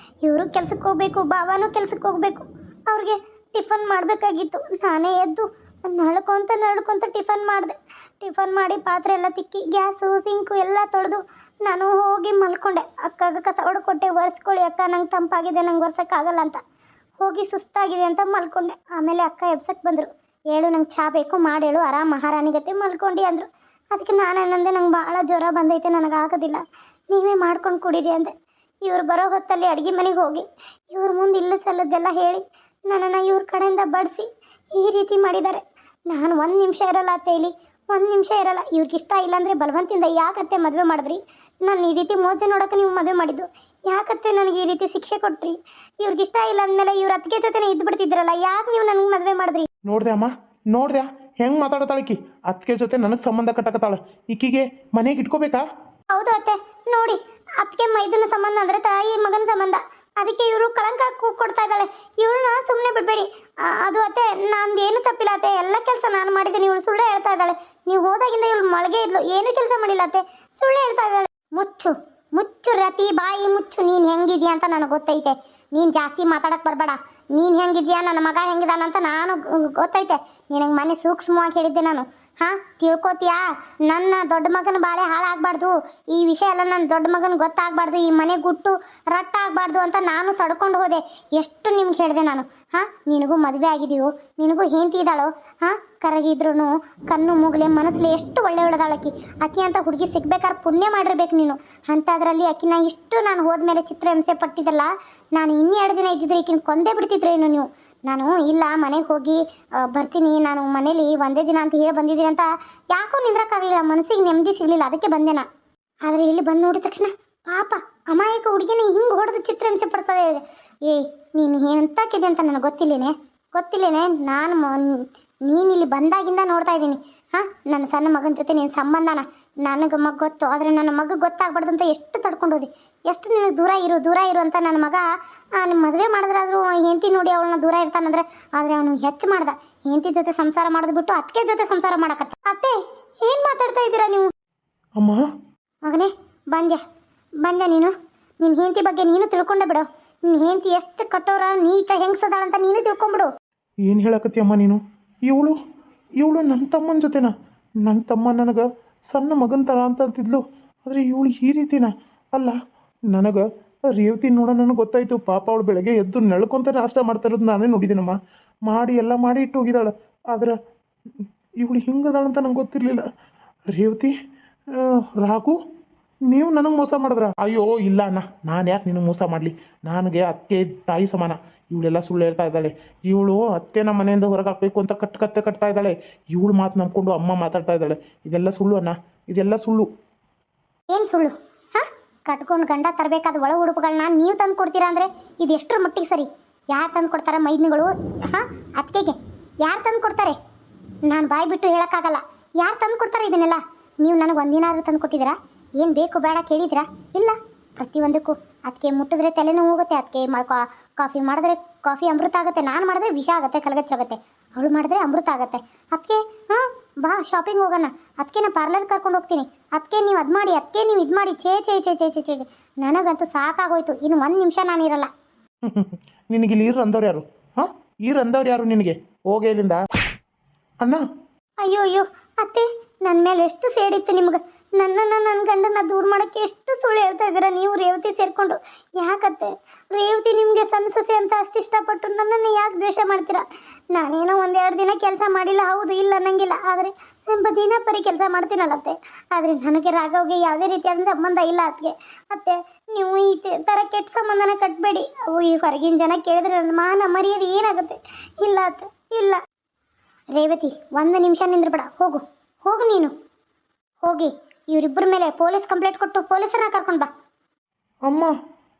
ಇವರು ಕೆಲ್ಸಕ್ಕೆ ಹೋಗಬೇಕು, ಬಾವಾನೂ ಕೆಲ್ಸಕ್ಕೆ ಹೋಗಬೇಕು. ಅವ್ರಿಗೆ ಟಿಫನ್ ಮಾಡಬೇಕಾಗಿತ್ತು. ನಾನೇ ಎದ್ದು ನಡ್ಕೊತ ಟಿಫನ್ ಮಾಡಿದೆ. ಟಿಫನ್ ಮಾಡಿ ಪಾತ್ರೆ ಎಲ್ಲ ತಿಕ್ಕಿ ಗ್ಯಾಸು ಸಿಂಕು ಎಲ್ಲ ತೊಳೆದು ನಾನು ಹೋಗಿ ಮಲ್ಕೊಂಡೆ. ಅಕ್ಕಾಗ ಕಸ ಹೊಡ್ಕೊಟ್ಟೆ, ಒರೆಸ್ಕೊಳ್ಳಿ ಅಕ್ಕ, ನಂಗೆ ತಂಪಾಗಿದೆ, ನಂಗೆ ಒರ್ಸೋಕ್ಕಾಗಲ್ಲ ಅಂತ. ಹೋಗಿ ಸುಸ್ತಾಗಿದೆ ಅಂತ ಮಲ್ಕೊಂಡೆ. ಆಮೇಲೆ ಅಕ್ಕ ಎಬ್ಸಕ್ಕೆ ಬಂದರು. ಹೇಳು ನಂಗೆ ಚಹಾ ಬೇಕು, ಮಾಡೇಳು, ಆರಾಮ ಮಹಾರಾಣಿಗತ್ತೆ ಮಲ್ಕೊಂಡು ಅಂದರು. ಅದಕ್ಕೆ ನಾನೇನಂದೆ ನಂಗೆ ಭಾಳ ಜ್ವರ ಬಂದೈತೆ, ನನಗಾಗೋದಿಲ್ಲ, ನೀವೇ ಮಾಡ್ಕೊಂಡು ಕುಡೀರಿ ಅಂದೆ. ಇವ್ರು ಬರೋ ಹೊತ್ತಲ್ಲಿ ಅಡುಗೆ ಮನೆಗೆ ಹೋಗಿ ಇವ್ರ ಮುಂದೆ ಇಲ್ಲ ಸಲ್ಲದ್ದೆಲ್ಲ ಹೇಳಿ ನನ್ನನ್ನು ಇವ್ರ ಕಡೆಯಿಂದ ಬಡಿಸಿ ಈ ರೀತಿ ಮಾಡಿದ್ದಾರೆ. ನಾನು ಒಂದು ನಿಮಿಷ ಇರಲ್ಲ ಅತ್ತೆ, ಇಲ್ಲಿ ಒಂದು ನಿಮಿಷ ಇರಲ್ಲ. ಇವ್ರಿಗೆ ಇಷ್ಟ ಇಲ್ಲಾಂದರೆ ಬಲವಂತಿಂದ ಯಾಕತ್ತೆ ಮದುವೆ ಮಾಡಿದ್ರಿ? ನಾನು ಈ ರೀತಿ ಮೋಜು ನೋಡೋಕೆ ನೀವು ಮದುವೆ ಮಾಡಿದ್ದು ಯಾಕತ್ತೆ? ನನಗೆ ಈ ರೀತಿ ಶಿಕ್ಷೆ ಕೊಟ್ರಿ? ಇವ್ರಿಗೆ ಇಷ್ಟ ಇಲ್ಲ ಅಂದಮೇಲೆ ಇವ್ರ ಅತ್ತಿಗೆ ಜೊತೆನೇ ಇದ್ದು ಬಿಡ್ತಿದ್ರಲ್ಲ, ಯಾಕೆ ನೀವು ನನಗೆ ಮದುವೆ ಮಾಡಿದ್ರಿ? ನೋಡ್ದೆ ಅಮ್ಮ, ನೋಡ್ದ್ಯಾ ಹೆಂಗೆ ಮಾತಾಡತಾಳಕಿ? ಅತ್ತಿಗೆ ಜೊತೆ ನನಗೆ ಸಂಬಂಧ ಕಟ್ಟಕತ್ತಾಳ. ಈಕಿಗೆ ಮನೆಗೆ ಇಟ್ಕೋಬೇಕಾ? ಹೌದು ಅತ್ತೆ, ನೋಡಿ ಅದಕ್ಕೆ ಮೈದನ ಸಂಬಂಧ ಅಂದರೆ ತಾಯಿ ಮಗನ ಸಂಬಂಧ. ಅದಕ್ಕೆ ಇವರು ಕಳಂಕ ಕೊಡ್ತಾ ಇದ್ದಾಳೆ. ಇವಳನ್ನ ಸುಮ್ಮನೆ ಬಿಡಬೇಡಿ. ಅದು ಅತ್ತೆ, ನಂದು ಏನು ತಪ್ಪಿಲ್ಲ ಅತ್ತೆ, ಎಲ್ಲ ಕೆಲಸ ನಾನು ಮಾಡಿದ್ದೀನಿ. ಇವಳು ಸುಳ್ಳು ಹೇಳ್ತಾ ಇದ್ದಾಳೆ. ನೀವು ಹೋದಾಗಿಂದ ಇವಳು ಮಳಗೆ ಇದ್ಲು, ಏನು ಕೆಲಸ ಮಾಡಿಲ್ಲ ಅತ್ತೆ, ಸುಳ್ಳು ಹೇಳ್ತಾ ಇದ್ದಾಳೆ. ಮುಚ್ಚು ಮುಚ್ಚು ರತಿ, ಬಾಯಿ ಮುಚ್ಚು. ನೀನು ಹೆಂಗಿದ್ಯಾ ಅಂತ ನನಗೆ ಗೊತ್ತೈತೆ. ನೀನು ಜಾಸ್ತಿ ಮಾತಾಡಕ್ಕೆ ಬರಬೇಡ. ನೀನು ಹೆಂಗಿದ್ಯಾ, ನನ್ನ ಮಗ ಹೆಂಗಿದಾನಂತ ನಾನು ಗೊತ್ತೈತೆ. ನಿನಗೆ ಮನೆ ಸೂಕ್ಷ್ಮವಾಗಿ ಹೇಳಿದ್ದೆ ನಾನು. ಹಾಂ, ತಿಳ್ಕೊತೀಯಾ? ನನ್ನ ದೊಡ್ಡ ಮಗನ ಬಾಳೆ ಹಾಳಾಗಬಾರ್ದು, ಈ ವಿಷಯ ಎಲ್ಲ ನನ್ನ ದೊಡ್ಡ ಮಗನ ಗೊತ್ತಾಗಬಾರ್ದು, ಈ ಮನೆ ಗುಟ್ಟು ರಟ್ಟಾಗಬಾರ್ದು ಅಂತ ನಾನು ತಡ್ಕೊಂಡು ಹೋದೆ. ಎಷ್ಟು ನಿಮ್ಗೆ ಹೇಳಿದೆ ನಾನು. ಹಾಂ, ನಿನಗೂ ಮದುವೆ ಆಗಿದೆಯೋ, ನಿನಗೂ ಹೆಂಡತಿ ಇದ್ದಾಳೋ? ಹಾಂ, ಕರಗಿದ್ರು ಕಣ್ಣು ಮೂಗಲೆ ಮನಸ್ಸಲ್ಲಿ ಎಷ್ಟು ಒಳ್ಳೆ ಒಳ್ಳೆದಾಳಕ್ಕಿ. ಅಕ್ಕಿ ಅಂತ ಹುಡುಗಿ ಸಿಗ್ಬೇಕಾದ್ರೆ ಪುಣ್ಯ ಮಾಡಿರ್ಬೇಕು ನೀನು. ಅಂಥದ್ರಲ್ಲಿ ಅಕ್ಕಿನ ಇಷ್ಟು ನಾನು ಹೋದ್ಮೇಲೆ ಚಿತ್ರಹಿಂಸೆ ಪಟ್ಟಿದ್ದಲ್ಲ. ನಾನು ಇನ್ನೆರಡು ದಿನ ಇದ್ದಿದ್ರೆ ಈಕಿನ ಕೊಂದೇ ಬಿಡ್ತಿದ್ರೇನು ನೀವು? ನಾನು ಇಲ್ಲ, ಮನೆಗೆ ಹೋಗಿ ಬರ್ತೀನಿ, ನಾನು ಮನೇಲಿ ಒಂದೇ ದಿನ ಅಂತ ಹೇಳಿ ಬಂದಿದ್ದೀನಿ ಅಂತ ಯಾಕೋ ನಿಂದ್ರಕ್ಕಾಗಲಿಲ್ಲ, ಮನಸ್ಸಿಗೆ ನೆಮ್ಮದಿ ಸಿಗಲಿಲ್ಲ, ಅದಕ್ಕೆ ಬಂದೆನಾ. ಆದರೆ ಇಲ್ಲಿ ಬಂದು ನೋಡಿದ ತಕ್ಷಣ ಪಾಪ ಅಮಾಯಕ ಹುಡುಗಿನ ಹಿಂಗೆ ಹೊಡೆದು ಚಿತ್ರಹಿಂಸೆ ಪಡಿಸೋದೇ. ಏಯ್, ನೀನು ಎಂತಕ್ಕಿದೆ ಅಂತ ನನಗೆ ಗೊತ್ತಿಲ್ಲೇನೆ. ನೀನು ಇಲ್ಲಿ ಬಂದಾಗಿಂದ ನೋಡ್ತಾ ಇದ್ದೀನಿ. ಹಾಂ, ನನ್ನ ಸಣ್ಣ ಮಗನ ಜೊತೆ ನಿನ್ನ ಸಂಬಂಧನ ನನಗೆ ಮಗ ಗೊತ್ತು, ಆದರೆ ನನ್ನ ಮಗ ಗೊತ್ತಾಗ್ಬಾರ್ದು ಅಂತ ಎಷ್ಟು ತಡ್ಕೊಂಡು ಹೋದಿ, ಎಷ್ಟು ನಿನಗೆ ದೂರ ಇರು ಅಂತ. ನನ್ನ ಮಗ ನಿಮ್ಮ ಮದುವೆ ಮಾಡಿದ್ರಾದ್ರೂ ಹೆಂಡತಿ ನೋಡಿ ಅವಳನ್ನ ದೂರ ಇರ್ತಾನಂದ್ರೆ, ಆದರೆ ಅವನು ಹೆಚ್ಚು ಮಾಡ್ದ. ಹೆಂಡತಿ ಜೊತೆ ಸಂಸಾರ ಮಾಡೋದು ಬಿಟ್ಟು ಅತ್ತಿಗೆ ಜೊತೆ ಸಂಸಾರ ಮಾಡಕತ್ತ. ಅತ್ತೆ, ಏನು ಮಾತಾಡ್ತಾ ಇದ್ದೀರಾ ನೀವು? ಅಮ್ಮ ಮಗನೇ, ಬಂದ್ಯಾ ನೀನು? ನಿನ್ನ ಹೆಂಡತಿ ಬಗ್ಗೆ ನೀನು ತಿಳ್ಕೊಂಡೆ ಬಿಡು. ನಿನ್ನ ಹೆಂಡತಿ ಎಷ್ಟು ಕಟ್ಟೋರ ನೀಚ ಹೆಂಗ್ಸದಾಳಂತ ನೀನು ತಿಳ್ಕೊಂಬಿಡು. ಏನು ಹೇಳಕತ್ತೀಯಮ್ಮ ನೀನು? ಇವಳು ನನ್ನ ತಮ್ಮನ ಜೊತೆನ? ನನ್ನ ತಮ್ಮ ನನಗೆ ಸಣ್ಣ ಮಗನ ಥರ ಅಂತ ಅಂತಿದ್ಲು, ಆದರೆ ಇವಳು ಈ ರೀತಿನ? ಅಲ್ಲ, ನನಗೆ ರೇವತಿ ನೋಡೋ ನನಗೆ ಗೊತ್ತಾಯಿತು. ಪಾಪ ಅವಳು ಬೆಳಗ್ಗೆ ಎದ್ದು ನಳ್ಕೊಂತ ನಾಷ್ಟ ಮಾಡ್ತಾ ಇರೋದು ನಾನೇ ನೋಡಿದ್ದೀನಮ್ಮ. ಎಲ್ಲ ಮಾಡಿ ಇಟ್ಟು ಹೋಗಿದ್ದಾಳೆ. ಆದರೆ ಇವಳು ಹಿಂಗದಾಳಂತ ನಂಗೆ ಗೊತ್ತಿರಲಿಲ್ಲ. ರೇವತಿ, ರಾಘು, ನೀವು ನನಗೆ ಮೋಸ ಮಾಡಿದ್ರ? ಅಯ್ಯೋ ಇಲ್ಲ ಅಣ್ಣ, ನಾನು ಯಾಕೆ ನಿನಗೆ ಮೋಸ ಮಾಡಲಿ? ನನಗೆ ಅತ್ತೆ ತಾಯಿ ಸಮಾನ. ಇವಳೆಲ್ಲ ಸುಳ್ಳು ಹೇಳ್ತಾ ಇದ್ದಾಳೆ. ಇವಳು ಅತ್ತೆನ ಮನೆಯಿಂದ ಹೊರಗೆ ಹಾಕಬೇಕು ಅಂತ ಕಟ್ತಾ ಇದ್ದಾಳೆ. ಇವಳು ಮಾತು ನಂಬ್ಕೊಂಡು ಅಮ್ಮ ಮಾತಾಡ್ತಾ ಇದ್ದಾಳೆ. ಇದೆಲ್ಲ ಸುಳ್ಳು ಅಣ್ಣ, ಇದೆಲ್ಲ ಸುಳ್ಳು. ಏನು ಸುಳ್ಳು? ಹಾಂ, ಕಟ್ಕೊಂಡು ಗಂಡ ತರಬೇಕಾದ ಒಳ ಉಡುಪುಗಳನ್ನ ನೀವು ತಂದು ಕೊಡ್ತೀರಾ ಅಂದರೆ ಇದು ಎಷ್ಟರ ಮಟ್ಟಿಗೆ ಸರಿ? ಯಾರು ತಂದು ಕೊಡ್ತಾರೆ ಮೈದ್ನಿಗಳು? ಹಾಂ, ಅತ್ತಿಗೆಗೆ ಯಾರು ತಂದು ಕೊಡ್ತಾರೆ? ನಾನು ಬಾಯಿ ಬಿಟ್ಟು ಹೇಳೋಕ್ಕಾಗಲ್ಲ. ಯಾರು ತಂದು ಕೊಡ್ತಾರೆ ಇದನ್ನೆಲ್ಲ? ನೀವು ನನಗೆ ಒಂದಿನಾದ್ರೂ ತಂದು ಕೊಟ್ಟಿದ್ದೀರಾ? ಏನು ಬೇಕು ಬೇಡ ಕೇಳಿದ್ದೀರಾ? ಇಲ್ಲ. ಪ್ರತಿಯೊಂದಕ್ಕೂ ಅದಕ್ಕೆ ಮುಟ್ಟಿದ್ರೆ ತಲೆನೂ ಹೋಗುತ್ತೆ, ಅದಕ್ಕೆ ಕಾಫಿ ಮಾಡಿದ್ರೆ ಕಾಫಿ ಅಮೃತ ಆಗುತ್ತೆ, ನಾನು ಮಾಡಿದ್ರೆ ವಿಷ ಆಗುತ್ತೆ, ಕಲಗಚ್ಚಾಗುತ್ತೆ. ಅವಳು ಮಾಡಿದ್ರೆ ಅಮೃತ ಆಗುತ್ತೆ. ಅದಕ್ಕೆ ಹಾಂ, ಬಾ ಶಾಪಿಂಗ್ ಹೋಗೋಣ, ಅದಕ್ಕೆ ನಾನು ಪಾರ್ಲರ್ ಕರ್ಕೊಂಡು ಹೋಗ್ತೀನಿ, ಅದಕ್ಕೆ ನೀವು ಅದು ಮಾಡಿ, ಅದಕ್ಕೆ ನೀವು ಇದು ಮಾಡಿ. ಛೇ ನನಗಂತೂ ಸಾಕಾಗೋಯ್ತು. ಇನ್ನು ಒಂದು ನಿಮಿಷ ನಾನಿರಲ್ಲ. ನಿನಗೆ ಇಲ್ಲಿ ಅಂದವ್ರು ಯಾರು? ಹಾಂ, ಅಂದವ್ರು ಯಾರು ನಿನಗೆ? ಹೋಗಿ ಇಲ್ಲಿಂದ ಅಣ್ಣ. ಅಯ್ಯೋ ಅತ್ತೆ, ನನ್ನ ಮೇಲೆ ಎಷ್ಟು ಸೇಡಿತ್ತು ನಿಮ್ಗೆ. ನನ್ನ ಗಂಡನ ದೂರ ಮಾಡೋಕ್ಕೆ ಎಷ್ಟು ಸುಳ್ಳು ಹೇಳ್ತಾ ಇದ್ದೀರಾ ನೀವು ರೇವತಿ ಸೇರಿಕೊಂಡು. ಯಾಕತ್ತೆ? ರೇವತಿ ನಿಮಗೆ ಸಣ್ಣ ಸೊಸೆ ಅಂತ ಅಷ್ಟು ಇಷ್ಟಪಟ್ಟು ನನ್ನನ್ನು ಯಾಕೆ ದ್ವೇಷ ಮಾಡ್ತೀರಾ? ನಾನೇನೋ ಒಂದೆರಡು ದಿನ ಕೆಲಸ ಮಾಡಿಲ್ಲ, ಹೌದು, ಇಲ್ಲ ಅನ್ನಂಗಿಲ್ಲ, ಆದರೆ ದಿನ ಪರಿ ಕೆಲಸ ಮಾಡ್ತೀನಲ್ಲತ್ತೆ. ಆದರೆ ನನಗೆ ರಾಘವ್ಗೆ ಯಾವುದೇ ರೀತಿಯಾದ ಸಂಬಂಧ ಇಲ್ಲ ಅತ್ತೆ. ನೀವು ಈ ಥರ ಕೆಟ್ಟ ಸಂಬಂಧನ ಕಟ್ಟಬೇಡಿ. ಅವು ಈ ಹೊರಗಿನ ಜನ ಕೇಳಿದ್ರೆ ನನ್ನ ಮಾನ ಮರ್ಯಾದೆ ಏನಾಗುತ್ತೆ? ಇಲ್ಲ ಅತ್ತೆ, ಇಲ್ಲ. ರೇವತಿ, ಒಂದು ನಿಮಿಷ ನಿಂದ್ರಬೇಡ, ಹೋಗು ನೀನು. ಹೋಗಿ ಇವರಿಬ್ಬರ ಮೇಲೆ ಪೊಲೀಸ್ ಕಂಪ್ಲೇಂಟ್ ಕೊಟ್ಟು ಪೊಲೀಸರನ್ನ ಕರ್ಕೊಂಡು ಬಾ. ಅಮ್ಮ,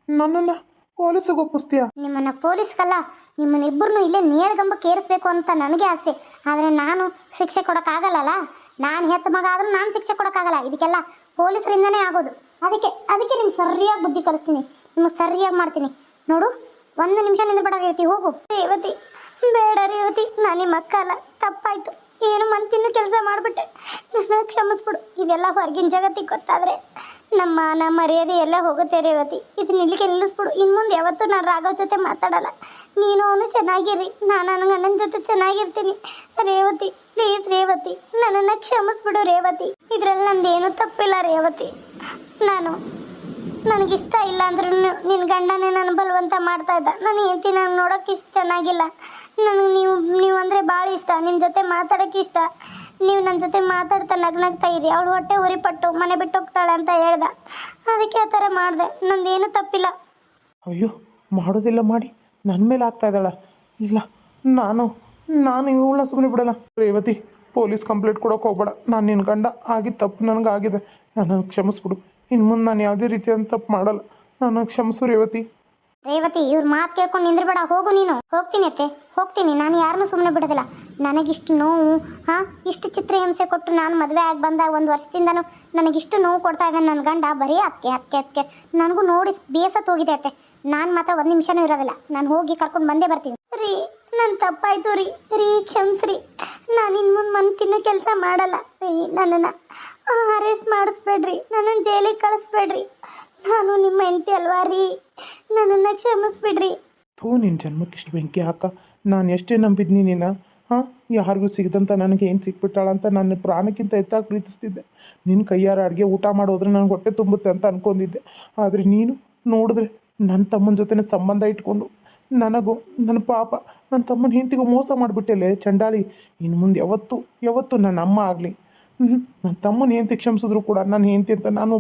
ನನ್ನನ್ನು ಪೊಲೀಸಿಗೆ ಒಪ್ಪಿಸ್ತೀಯಾ? ನಿಮ್ಮನ್ನು ಪೊಲೀಸ್ಗಲ್ಲ, ನಿಮ್ಮನ್ನಿಬ್ಬರನ್ನು ಇಲ್ಲೇ ನೇರಗಂಬಕ್ಕೆ ಏರಿಸ್ಬೇಕು ಅಂತ ನನಗೆ ಆಸೆ. ಆದರೆ ನಾನು ಶಿಕ್ಷೆ ಕೊಡೋಕ್ಕಾಗಲ್ಲಲ್ಲ. ನಾನು ಹೆತ್ತ ಮಗ ಆದರೂ ನಾನು ಶಿಕ್ಷೆ ಕೊಡೋಕ್ಕಾಗಲ್ಲ. ಇದಕ್ಕೆಲ್ಲ ಪೊಲೀಸರಿಂದನೇ ಆಗೋದು. ಅದಕ್ಕೆ ನಿಮ್ಗೆ ಸರಿಯಾಗಿ ಬುದ್ಧಿ ಕಲಿಸ್ತೀನಿ, ನಿಮಗೆ ಸರಿಯಾಗಿ ಮಾಡ್ತೀನಿ. ನೋಡು, ಒಂದು ನಿಮಿಷ ನಿಂದ್ರಬೇಡ ರೇವತಿ, ಹೋಗು. ರೇವತಿ, ಬೇಡ ರೇವತಿ, ನಾನು ನಿಮ್ಮ ಅಕ್ಕ ಅಲ್ಲ, ತಪ್ಪಾಯಿತು. ಏನು ಮಂತಿನ್ನು ಕೆಲಸ ಮಾಡಿಬಿಟ್ಟೆ, ನನ್ನ ಕ್ಷಮಿಸ್ಬಿಡು. ಇದೆಲ್ಲ ಹೊರಗಿನ ಜಗತ್ತಿಗೆ ಗೊತ್ತಾದರೆ ನಮ್ಮ ಮರ್ಯಾದೆ ಎಲ್ಲ ಹೋಗುತ್ತೆ ರೇವತಿ. ಇದನ್ನ ಇಲ್ಲಿಗೆ ನಿಲ್ಲಿಸ್ಬಿಡು. ಇನ್ನು ಮುಂದೆ ಯಾವತ್ತೂ ನಾನು ರಾಘವ್ ಜೊತೆ ಮಾತಾಡಲ್ಲ. ನೀನು ಅವನು ಚೆನ್ನಾಗಿರಿ, ನಾನು ನನ್ನ ಗಂಡನ ಜೊತೆ ಚೆನ್ನಾಗಿರ್ತೀನಿ. ರೇವತಿ, ಪ್ಲೀಸ್ ರೇವತಿ, ನನ್ನನ್ನು ಕ್ಷಮಿಸ್ಬಿಡು ರೇವತಿ. ಇದರಲ್ಲಿ ನಂದೇನು ತಪ್ಪಿಲ್ಲ ರೇವತಿ. ನಾನು ನನಗಿಷ್ಟ ಇಲ್ಲ ಅಂದ್ರೂ ನಿನ್ನ ಗಂಡನೇ ನಾನು ಬಲವಂತ ಮಾಡ್ತಾ ಇದ್ದ. ನನ್ನ ಹೆಂಡತಿ ನಾನು ನೋಡೋಕೆ ಇಷ್ಟ ಚೆನ್ನಾಗಿಲ್ಲ. ನನಗೆ ನೀವು ಅಂದರೆ ಭಾಳ ಇಷ್ಟ. ನಿಮ್ಮ ಜೊತೆ ಮಾತಾಡೋಕ್ಕೆ ಇಷ್ಟ. ನೀವು ನನ್ನ ಜೊತೆ ಮಾತಾಡ್ತಾ ನಗ್ನಗ್ತಾ ಇರಿ. ಅವಳು ಹೊಟ್ಟೆ ಉರಿಪಟ್ಟು ಮನೆ ಬಿಟ್ಟು ಹೋಗ್ತಾಳೆ ಅಂತ ಹೇಳ್ದ. ಅದಕ್ಕೆ ಆ ಥರ ಮಾಡಿದೆ. ನಂದೇನು ತಪ್ಪಿಲ್ಲ. ಅಯ್ಯೋ, ಮಾಡೋದಿಲ್ಲ ಮಾಡಿ ನನ್ನ ಮೇಲೆ ಆಗ್ತಾ ಇದ್ದಾಳ. ಇಲ್ಲ, ನಾನು ಇವಳನ್ನ ಸುಮ್ಮನೆ ಬಿಡಲ್ಲ. ರೇವತಿ, ಪೊಲೀಸ್ ಕಂಪ್ಲೇಂಟ್ ಕೊಡೋಕೆ ಹೋಗ್ಬೇಡ. ನಾನು ನಿನ್ನ ಗಂಡ ಆಗಿದ್ದು ತಪ್ಪು ನನಗಾಗಿದೆ. ನನ್ನನ್ನು ಕ್ಷಮಿಸ್ಬಿಡು. ಇನ್ನು ಮುಂದೆ ನಾನು ಯಾವುದೇ ರೀತಿಯಾದ ತಪ್ಪು ಮಾಡಲ್ಲ. ನನ್ನನ್ನು ಕ್ಷಮಿಸು ರೇವತಿ. ರೇವತಿ, ಇವ್ರ ಮಾತು ಕೇಳ್ಕೊಂಡು ನಿಂದ್ರಬೇಡ. ಹೋಗು ನೀನು. ಹೋಗ್ತೀನಿ ಅತ್ತೆ, ಹೋಗ್ತೀನಿ. ನಾನು ಯಾರನ್ನೂ ಸುಮ್ಮನೆ ಬಿಡೋದಿಲ್ಲ. ನನಗಿಷ್ಟು ನೋವು, ಇಷ್ಟು ಚಿತ್ರಹಿಂಸೆ ಕೊಟ್ಟು ನಾನು ಮದುವೆ ಆಗಿ ಬಂದಾಗ 1 ವರ್ಷದಿಂದನೂ ನನಗಿಷ್ಟು ನೋವು ಕೊಡ್ತಾ ಇದ್ದಾನೆ ನನ್ನ ಗಂಡ. ಬರೀ ಅದಕ್ಕೆ ನನಗೂ ನೋಡಿ ಬೇಸತ್ತು ಹೋಗಿದೆ ಅತ್ತೆ. ನಾನು ಮಾತ್ರ 1 ನಿಮಿಷನೂ ಇರೋದಿಲ್ಲ. ನಾನು ಹೋಗಿ ಕರ್ಕೊಂಡು ಬಂದೇ ಬರ್ತೀನಿ. ರೀ, ನನ್ನ ತಪ್ಪಾಯ್ತು ರೀ ಕ್ಷಮಿಸ್ರಿ. ನಾನು ಇನ್ನು ಮುಂದೆ ಮನೆ ತಿನ್ನೋ ಕೆಲಸ ಮಾಡಲ್ಲ ರೀ. ನನ್ನನ್ನು ಅರೆಸ್ಟ್ ಮಾಡಿಸ್ಬೇಡ್ರಿ. ನನ್ನನ್ನು ಜೈಲಿಗೆ ಕಳಿಸ್ಬೇಡ್ರಿ. ನಾನು ನಿಮ್ಮ ಹೆಂಡತಿ ಅಲ್ವಾ ರೀ. ನನ್ನನ್ನು ಕ್ಷಮಿಸ್ಬಿಡ್ರಿ. ನಿನ್ನ ಜನ್ಮಕ್ಕಿಷ್ಟು ಬೆಂಕಿ ಹಾಕ. ನಾನು ಎಷ್ಟೇ ನಂಬಿದ್ನಿ ನೀನು. ಯಾರಿಗೂ ಸಿಗದಂತ ನನಗೆ ಏನು ಸಿಕ್ಬಿಟ್ಟಾಳಂತ ನನ್ನ ಪ್ರಾಣಕ್ಕಿಂತ ಹೆಚ್ಚಾಗಿ ಪ್ರೀತಿಸ್ತಿದ್ದೆ. ನಿನ್ನ ಕೈಯಾರ ಅಡುಗೆ ಊಟ ಮಾಡೋದ್ರೆ ನನಗೆ ಹೊಟ್ಟೆ ತುಂಬುತ್ತೆ ಅಂತ ಅಂದ್ಕೊಂಡಿದ್ದೆ. ಆದರೆ ನೀನು ನೋಡಿದ್ರೆ ನನ್ನ ತಮ್ಮನ ಜೊತೆ ಸಂಬಂಧ ಇಟ್ಕೊಂಡು ನನಗೂ ನನ್ನ ಪಾಪ ನನ್ನ ತಮ್ಮನ ಹೆಂಡತಿಗೂ ಮೋಸ ಮಾಡಿಬಿಟ್ಟೆಲೆ ಚಂಡಾಳಿ. ಇನ್ನು ಮುಂದೆ ಯಾವತ್ತೂ ನನ್ನ ಅಮ್ಮ ಆಗಲಿ ನನ್ನ ತಮ್ಮನ ಹೆಂಡತಿ ಕ್ಷಮಿಸಿದ್ರು ಕೂಡ ನನ್ನ ಹೆಂಡತಿ ಅಂತ ನಾನು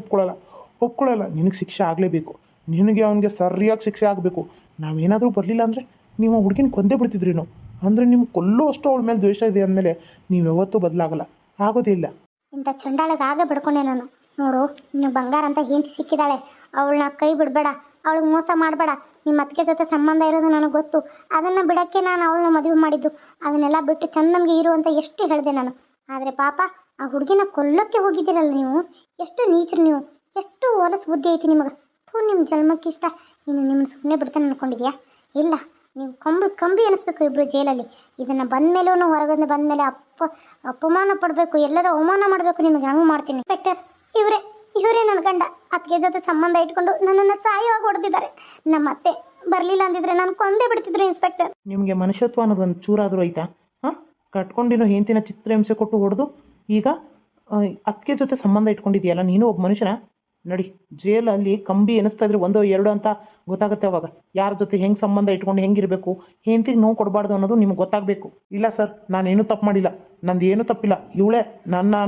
ಒಪ್ಕೊಳ್ಳಲ್ಲ. ನಿನಗೆ ಶಿಕ್ಷೆ ಆಗಲೇಬೇಕು. ನಿನಗೆ ಅವನಿಗೆ ಸರಿಯಾಗಿ ಶಿಕ್ಷೆ ಆಗಬೇಕು. ನಾವೇನಾದರೂ ಬರಲಿಲ್ಲ ಅಂದರೆ ನೀವು ಹುಡುಗಿನ ಕೊಂದೇ ಬಿಡ್ತಿದ್ರಿ ನಾವು. ಅಂದರೆ ನಿಮ್ಗೆ ಕೊಲ್ಲೋ ಅಷ್ಟು ಅವಳ ಮೇಲೆ ದ್ವೇಷ ಇದೆ ಅಂದಮೇಲೆ ನೀವು ಯಾವತ್ತೂ ಬದಲಾಗಲ್ಲ. ಆಗೋದೇ ಇಲ್ಲ. ಇಂಥ ಚಂಡಾಳಿಗೆ ಆಗ ಬಿಡ್ಕೊಂಡೆ ನಾನು. ನೋಡು, ನೀವು ಬಂಗಾರ ಅಂತ ಹೆಂಡತಿ ಸಿಕ್ಕಿದ್ದಾಳೆ. ಅವಳನ್ನ ಕೈ ಬಿಡಬೇಡ. ಅವಳಿಗೆ ಮೋಸ ಮಾಡಬೇಡ. ನಿಮ್ಮ ಅತ್ತಿಗೆ ಜೊತೆ ಸಂಬಂಧ ಇರೋದು ನನಗೆ ಗೊತ್ತು. ಅದನ್ನು ಬಿಡೋಕ್ಕೆ ನಾನು ಅವಳನ್ನ ಮದುವೆ ಮಾಡಿದ್ದು. ಅದನ್ನೆಲ್ಲ ಬಿಟ್ಟು ಚಂದಂಗೆ ಇರು ಅಂತ ಎಷ್ಟು ಹೇಳಿದೆ ನಾನು. ಆದರೆ ಪಾಪ ಆ ಹುಡುಗಿನ ಕೊಲ್ಲೋಕ್ಕೆ ಹೋಗಿದ್ದೀರಲ್ಲ ನೀವು. ಎಷ್ಟು ನೀಚರು ನೀವು. ಎಷ್ಟು ಹೊಲಸು ಬುದ್ಧಿ ಐತಿ ನಿಮಗೆ. ನಿಮ್ಮ ಜನ್ಮಕ್ಕೆ ಇಷ್ಟ. ಇನ್ನು ನಿಮ್ಮನ್ನು ಸುಮ್ಮನೆ ಬಿಡ್ತಾನೆ ಅಂದ್ಕೊಂಡಿದ್ಯಾ? ಇಲ್ಲ, ನೀವು ಕಂಬಿ ಅನಿಸ್ಬೇಕು ಇಬ್ಬರು ಜೈಲಲ್ಲಿ. ಇದನ್ನು ಬಂದಮೇಲೂ ಹೊರಗಡೆ ಬಂದಮೇಲೆ ಅಪಮಾನ ಪಡಬೇಕು. ಎಲ್ಲರೂ ಅವಮಾನ ಮಾಡಬೇಕು ನಿಮಗೆ. ಹಂಗೆ ಮಾಡ್ತೀನಿ. ಇನ್ಸ್ಪೆಕ್ಟರ್, ಇವರೇ ನನ್ನ ಗಂಡ. ಅತ್ತಿಗೆ ಜೊತೆ ಸಂಬಂಧ ಇಟ್ಕೊಂಡು ನನ್ನನ್ನು ಸಾಯುವಾಗ ಹೊಡೆದಿದ್ದಾರೆ. ನಮ್ಮ ಅತ್ತೆ ಬರಲಿಲ್ಲ ಅಂದಿದ್ರೆ ನಾನು ಕೊಂದೇ ಬಿಡ್ತಿದ್ರು ಇನ್ಸ್ಪೆಕ್ಟರ್. ನಿಮಗೆ ಮನುಷ್ಯತ್ವ ಅನ್ನೋದು ಒಂದು ಚೂರಾದರೂ ಐತಾ? ಕಟ್ಕೊಂಡಿನೋ ಹೆಂಡತಿನ ಚಿತ್ರಹಿಂಸೆ ಕೊಟ್ಟು ಹೊಡೆದು ಈಗ ಅತ್ತಿಗೆ ಜೊತೆ ಸಂಬಂಧ ಇಟ್ಕೊಂಡಿದೆಯಲ್ಲ, ನೀನು ಒಬ್ಬ ಮನುಷ್ಯನ? ನಡಿ, ಜೇಲಲ್ಲಿ ಕಂಬಿ ಎನಿಸ್ತಾ ಇದ್ರೆ 1 2 ಅಂತ ಗೊತ್ತಾಗುತ್ತೆ. ಅವಾಗ ಯಾರ ಜೊತೆ ಹೆಂಗೆ ಸಂಬಂಧ ಇಟ್ಕೊಂಡು ಹೆಂಗಿರಬೇಕು, ಹೆಂಡತಿಗೆ ನೋವು ಕೊಡಬಾರ್ದು ಅನ್ನೋದು ನಿಮ್ಗೆ ಗೊತ್ತಾಗಬೇಕು. ಇಲ್ಲ ಸರ್, ನಾನೇನು ತಪ್ಪು ಮಾಡಿಲ್ಲ. ನಂದು ಏನೂ ತಪ್ಪಿಲ್ಲ. ಇವಳೇ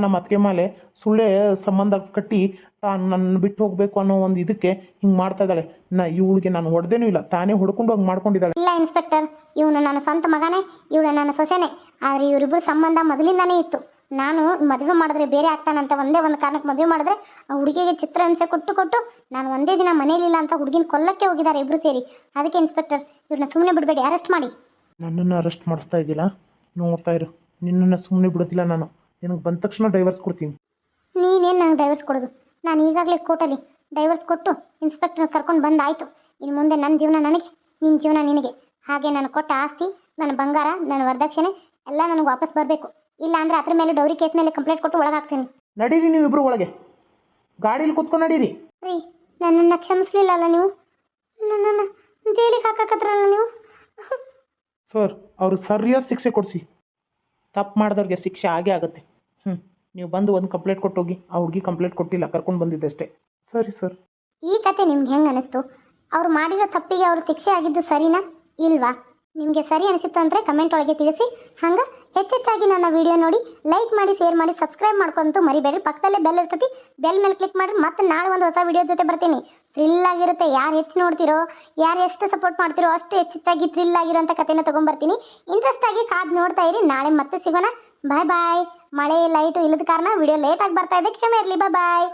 ನಮ್ಮ ಅತ್ತಿಗೆ ಮೇಲೆ ಸುಳ್ಳೆ ಸಂಬಂಧ ಕಟ್ಟಿ ನನ್ನ ಬಿಟ್ಟು ಹೋಗಬೇಕು ಅನ್ನೋ ಒಂದು ಇದಕ್ಕೆ ಹಿಂಗೆ ಮಾಡ್ತಾ ಇದ್ದಾಳೆ. ಇವಳಿಗೆ ನಾನು ಹೊಡೆದೇನೂ ಇಲ್ಲ, ತಾನೇ ಹೊಡ್ಕೊಂಡು ಹೋಗಿ ಮಾಡ್ಕೊಂಡಿದ್ದಾಳೆ. ಇಲ್ಲ ಇನ್ಸ್ಪೆಕ್ಟರ್, ಇವನು ನನ್ನ ಸ್ವಂತ ಮಗನೇ, ಇವಳು ನನ್ನ ಸೊಸೆನೇ. ಆದರೆ ಇವರಿಬ್ಬರು ಸಂಬಂಧ ಮೊದಲಿಂದಾನೇ ಇತ್ತು. ನಾನು ಮದುವೆ ಮಾಡಿದ್ರೆ ಬೇರೆ ಆಗ್ತಾನಂತ ಒಂದೇ ಒಂದು ಕಾರಣಕ್ಕೆ ಮದುವೆ ಮಾಡಿದ್ರೆ ಆ ಹುಡುಗಿಗೆ ಚಿತ್ರಹಿಂಸೆ ಕೊಟ್ಟು ನಾನು ಒಂದೇ ದಿನ ಮನೇಲಿಲ್ಲ ಅಂತ ಹುಡುಗಿನ ಕೊಲ್ಲಕ್ಕೆ ಹೋಗಿದ್ದಾರೆ ಇಬ್ಬರು ಸೇರಿ. ಅದಕ್ಕೆ ಇನ್ಸ್ಪೆಕ್ಟರ್, ಇವ್ರನ್ನ ಸುಮ್ಮನೆ ಬಿಡಬೇಡಿ, ಅರೆಸ್ಟ್ ಮಾಡಿ. ನನ್ನನ್ನು ಅರೆಸ್ಟ್ ಮಾಡಿಸ್ತಾ ಇದ್ದಿಲ್ಲ, ನೋಡ್ತಾ ಇರು. ನಿನ್ನನ್ನು ಸುಮ್ಮನೆ ಬಿಡೋದಿಲ್ಲ ನಾನು. ನಿನಗೆ ಬಂದ ತಕ್ಷಣ ಡೈವರ್ಸ್ ಕೊಡ್ತೀನಿ. ನೀನೇನು ನನಗೆ ಡೈವರ್ಸ್ ಕೊಡೋದು? ನಾನು ಈಗಾಗಲೇ ಕೋರ್ಟಲ್ಲಿ ಡೈವರ್ಸ್ ಕೊಟ್ಟು ಇನ್ಸ್ಪೆಕ್ಟರ್ ಕರ್ಕೊಂಡು ಬಂದಾಯಿತು. ಇನ್ನು ಮುಂದೆ ನನ್ನ ಜೀವನ ನನಗೆ, ನಿನ್ನ ಜೀವನ ನಿನಗೆ. ಹಾಗೆ ನಾನು ಕೊಟ್ಟ ಆಸ್ತಿ, ನನ್ನ ಬಂಗಾರ, ನನ್ನ ವರದಕ್ಷಿಣೆ ಎಲ್ಲ ನನಗೆ ವಾಪಸ್ ಬರಬೇಕು. ಇಲ್ಲ ಅಂದರೆ ಅದ್ರ ಮೇಲೆ ಡೌರಿ ಕೇಸ್ ಮೇಲೆ ಕಂಪ್ಲೇಂಟ್ ಕೊಟ್ಟು ಒಳಗಾಗ್ತೀನಿ. ನಡೀರಿ ನೀವು ಇಬ್ಬರು ಒಳಗೆ. ಗಾಡೀಲಿ ಕೂತ್ಕೊಂಡು ನಡೀರಿ. ರೀ, ನನ್ನನ್ನು ಕ್ಷಮಿಸ್ಲಿಲ್ಲಲ್ಲ ನೀವು? ನನ್ನನ್ನು ಜೈಲಿಗೆ ಹಾಕಕತ್ರಲ್ಲ ನೀವು? ಸರ್, ಅವರು ಸರಿಯಾದ ಶಿಕ್ಷೆ ಕೊಡಿಸಿ. ತಪ್ಪು ಮಾಡಿದವ್ರಿಗೆ ಶಿಕ್ಷೆ ಆಗೇ ಆಗುತ್ತೆ. ನೀವು ಬಂದು ಒಂದು ಕಂಪ್ಲೇಂಟ್ ಕೊಟ್ಟೋಗಿ. ಆ ಹುಡುಗಿ ಕಂಪ್ಲೇಂಟ್ ಕೊಟ್ಟಿಲ್ಲ, ಕರ್ಕೊಂಡು ಬಂದಿದ್ದೆ ಅಷ್ಟೇ. ಸರಿ ಸರ್. ಈ ಕತೆ ನಿಮ್ಗೆ ಹೆಂಗೆ ಅನಿಸ್ತು? ಅವ್ರು ಮಾಡಿರೋ ತಪ್ಪಿಗೆ ಅವರು ಶಿಕ್ಷೆ ಆಗಿದ್ದು ಸರಿನಾ ಇಲ್ವಾ? ನಿಮಗೆ ಸರಿ ಅನಿಸುತ್ತೆ ಅಂದರೆ ಕಮೆಂಟ್ ಒಳಗೆ ತಿಳಿಸಿ. ಹಂಗೆ ಹೆಚ್ಚೆಚ್ಚಾಗಿ ನನ್ನ ವಿಡಿಯೋ ನೋಡಿ ಲೈಕ್ ಮಾಡಿ, ಶೇರ್ ಮಾಡಿ, ಸಬ್ಸ್ಕ್ರೈಬ್ ಮಾಡ್ಕೊಂತು ಮರಿಬೇಡ್ರಿ. ಪಕ್ಕದಲ್ಲೇ ಬೆಲ್ ಇರ್ತೈತಿ, ಬೆಲ್ ಮೇಲೆ ಕ್ಲಿಕ್ ಮಾಡಿ. ಮತ್ತೆ ನಾಳೆ ಒಂದು ಹೊಸ ವಿಡಿಯೋ ಜೊತೆ ಬರ್ತೀನಿ. ಥ್ರಿಲ್ ಆಗಿರುತ್ತೆ. ಯಾರು ಹೆಚ್ಚು ನೋಡ್ತಿರೋ, ಯಾರು ಎಷ್ಟು ಸಪೋರ್ಟ್ ಮಾಡ್ತಿರೋ ಅಷ್ಟು ಹೆಚ್ಚೆಚ್ಚಾಗಿ ಥ್ರಿಲ್ ಆಗಿರೋಂಥ ಕಥೆನ ತೊಗೊಂಬರ್ತೀನಿ. ಇಂಟ್ರೆಸ್ಟ್ ಆಗಿ ಕಾದು ನೋಡ್ತಾ ಇರಿ. ನಾಳೆ ಮತ್ತೆ ಸಿಗೋಣ. ಬಾಯ್ ಬಾಯ್. ಮಳೆ ಲೈಟು ಇಲ್ಲದ ಕಾರಣ ವಿಡಿಯೋ ಲೇಟಾಗಿ ಬರ್ತಾ ಇದೆ, ಕ್ಷಮೆ ಇರಲಿ. ಬಾಯ್.